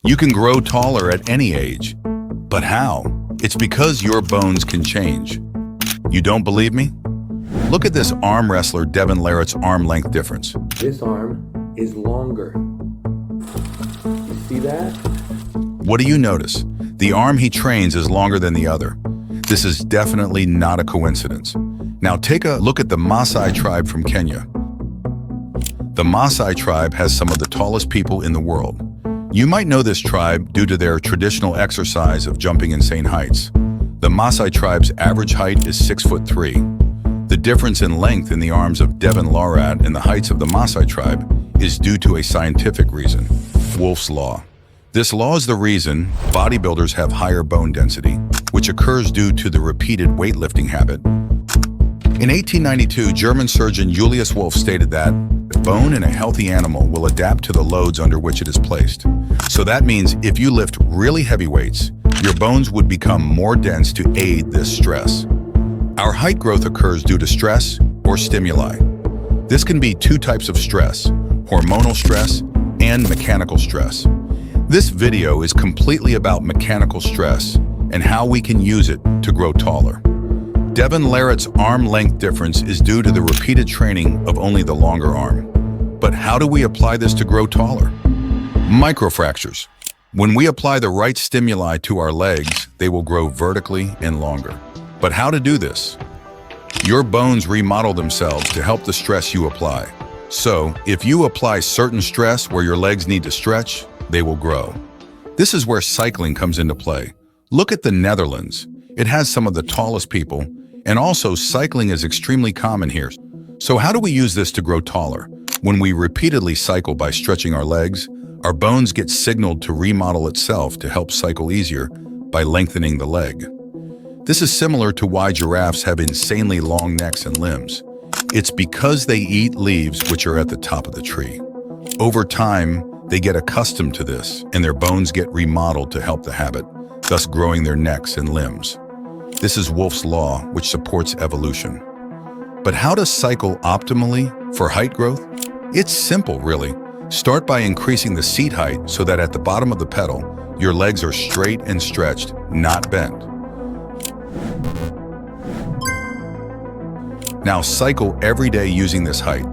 You can grow taller at any age. But how? It's because your bones can change. You don't believe me? Look at this arm wrestler Devin Larratt's arm length difference. This arm is longer. You see that? What do you notice? The arm he trains is longer than the other. This is definitely not a coincidence. Now take a look at the Maasai tribe from Kenya. The Maasai tribe has some of the tallest people in the world. You might know this tribe due to their traditional exercise of jumping insane heights. The Maasai tribe's average height is 6'3". The difference in length in the arms of Devin Larratt and the heights of the Maasai tribe is due to a scientific reason, Wolff's Law. This law is the reason bodybuilders have higher bone density, which occurs due to the repeated weightlifting habit. In 1892, German surgeon Julius Wolff stated that bone in a healthy animal will adapt to the loads under which it is placed. So that means if you lift really heavy weights, your bones would become more dense to aid this stress. Our height growth occurs due to stress or stimuli. This can be two types of stress, hormonal stress and mechanical stress. This video is completely about mechanical stress and how we can use it to grow taller. Devin Larratt's arm length difference is due to the repeated training of only the longer arm. But how do we apply this to grow taller? Microfractures. When we apply the right stimuli to our legs, they will grow vertically and longer. But how to do this? Your bones remodel themselves to help the stress you apply. So, if you apply certain stress where your legs need to stretch, they will grow. This is where cycling comes into play. Look at the Netherlands. It has some of the tallest people, and also cycling is extremely common here. So how do we use this to grow taller? When we repeatedly cycle by stretching our legs, our bones get signaled to remodel itself to help cycle easier by lengthening the leg. This is similar to why giraffes have insanely long necks and limbs. It's because they eat leaves which are at the top of the tree. Over time, they get accustomed to this, and their bones get remodeled to help the habit, thus growing their necks and limbs. This is Wolff's Law, which supports evolution. But how to cycle optimally for height growth? It's simple, really. Start by increasing the seat height so that at the bottom of the pedal, your legs are straight and stretched, not bent. Now cycle every day using this height.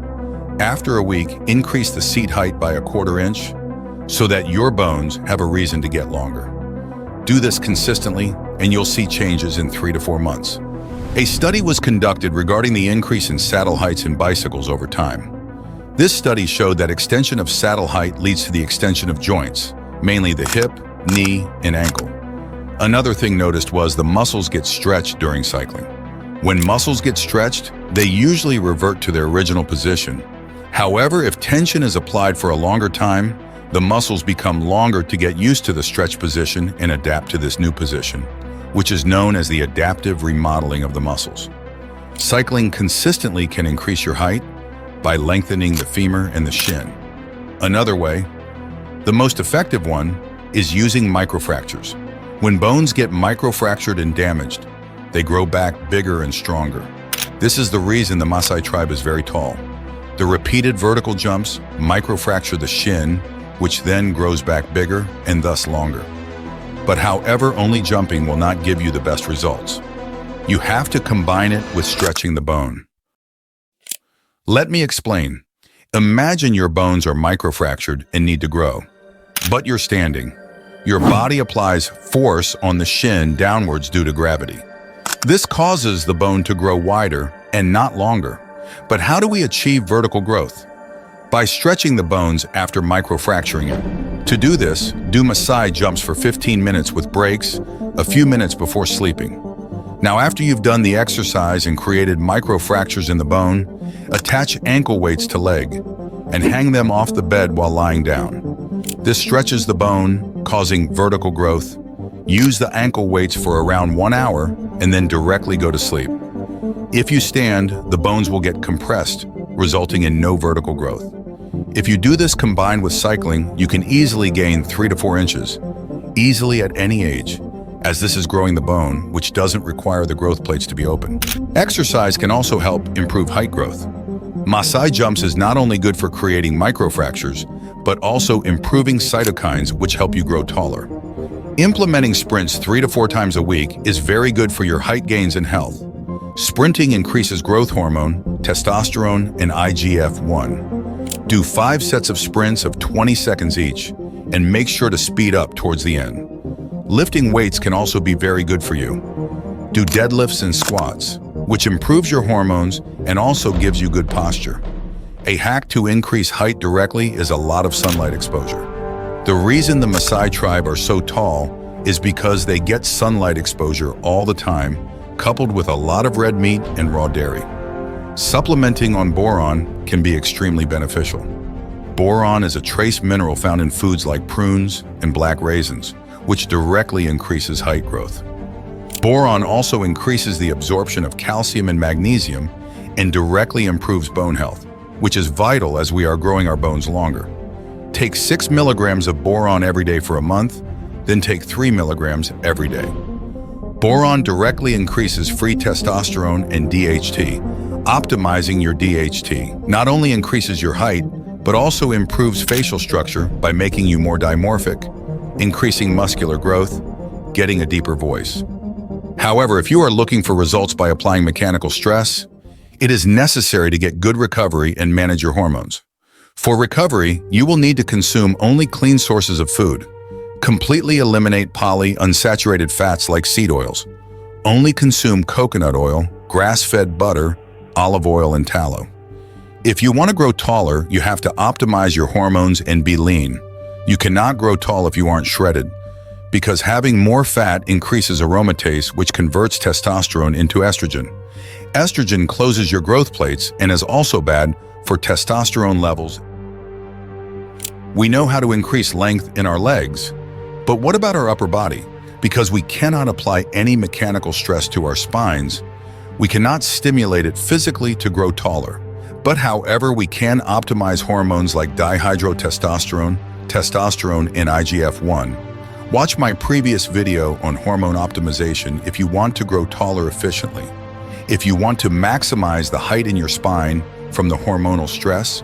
After a week, increase the seat height by 1/4 inch so that your bones have a reason to get longer. Do this consistently and you'll see changes in 3 to 4 months. A study was conducted regarding the increase in saddle heights in bicycles over time. This study showed that extension of saddle height leads to the extension of joints, mainly the hip, knee, and ankle. Another thing noticed was the muscles get stretched during cycling. When muscles get stretched, they usually revert to their original position. However, if tension is applied for a longer time, the muscles become longer to get used to the stretch position and adapt to this new position, which is known as the adaptive remodeling of the muscles. Cycling consistently can increase your height by lengthening the femur and the shin. Another way, the most effective one, is using microfractures. When bones get microfractured and damaged, they grow back bigger and stronger. This is the reason the Maasai tribe is very tall. The repeated vertical jumps microfracture the shin, which then grows back bigger and thus longer. But however, only jumping will not give you the best results. You have to combine it with stretching the bone. Let me explain. Imagine your bones are microfractured and need to grow, but you're standing. Your body applies force on the shin downwards due to gravity. This causes the bone to grow wider and not longer. But how do we achieve vertical growth? By stretching the bones after microfracturing it. To do this, do Maasai jumps for 15 minutes with breaks, a few minutes before sleeping. Now after you've done the exercise and created microfractures in the bone, attach ankle weights to leg and hang them off the bed while lying down. This stretches the bone, causing vertical growth. Use the ankle weights for around 1 hour and then directly go to sleep. If you stand, the bones will get compressed, resulting in no vertical growth. If you do this combined with cycling, you can easily gain 3 to 4 inches, easily at any age, as this is growing the bone, which doesn't require the growth plates to be open. Exercise can also help improve height growth. Maasai jumps is not only good for creating microfractures, but also improving cytokines which help you grow taller. Implementing sprints 3 to 4 times a week is very good for your height gains and health. Sprinting increases growth hormone, testosterone, and IGF-1. Do 5 sets of sprints of 20 seconds each, and make sure to speed up towards the end. Lifting weights can also be very good for you. Do deadlifts and squats, which improves your hormones and also gives you good posture. A hack to increase height directly is a lot of sunlight exposure. The reason the Maasai tribe are so tall is because they get sunlight exposure all the time, coupled with a lot of red meat and raw dairy. Supplementing on boron can be extremely beneficial. Boron is a trace mineral found in foods like prunes and black raisins, which directly increases height growth. Boron also increases the absorption of calcium and magnesium and directly improves bone health, which is vital as we are growing our bones longer. Take 6 milligrams of boron every day for a month, then take 3 milligrams every day. Boron directly increases free testosterone and DHT. Optimizing your DHT not only increases your height, but also improves facial structure by making you more dimorphic, increasing muscular growth, getting a deeper voice. However, if you are looking for results by applying mechanical stress, it is necessary to get good recovery and manage your hormones. For recovery, you will need to consume only clean sources of food. Completely eliminate polyunsaturated fats like seed oils. Only consume coconut oil, grass-fed butter, olive oil, and tallow. If you want to grow taller, you have to optimize your hormones and be lean. You cannot grow tall if you aren't shredded, because having more fat increases aromatase, which converts testosterone into estrogen. Estrogen closes your growth plates and is also bad for testosterone levels. We know how to increase length in our legs, but what about our upper body? Because we cannot apply any mechanical stress to our spines, we cannot stimulate it physically to grow taller. But however, we can optimize hormones like dihydrotestosterone, testosterone, and IGF-1. Watch my previous video on hormone optimization if you want to grow taller efficiently. If you want to maximize the height in your spine from the hormonal stress,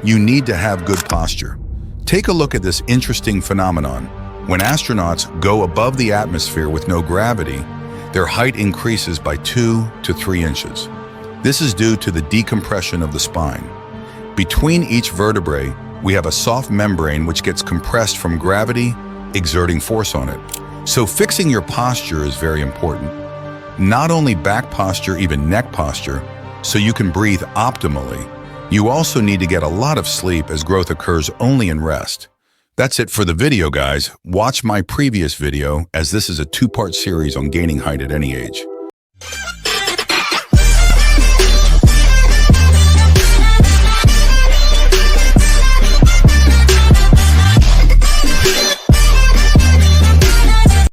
you need to have good posture. Take a look at this interesting phenomenon. When astronauts go above the atmosphere with no gravity, their height increases by 2 to 3 inches. This is due to the decompression of the spine. Between each vertebrae, we have a soft membrane which gets compressed from gravity, exerting force on it. So fixing your posture is very important. Not only back posture, even neck posture, so you can breathe optimally. You also need to get a lot of sleep as growth occurs only in rest. That's it for the video, guys. Watch my previous video as this is a 2-part series on gaining height at any age.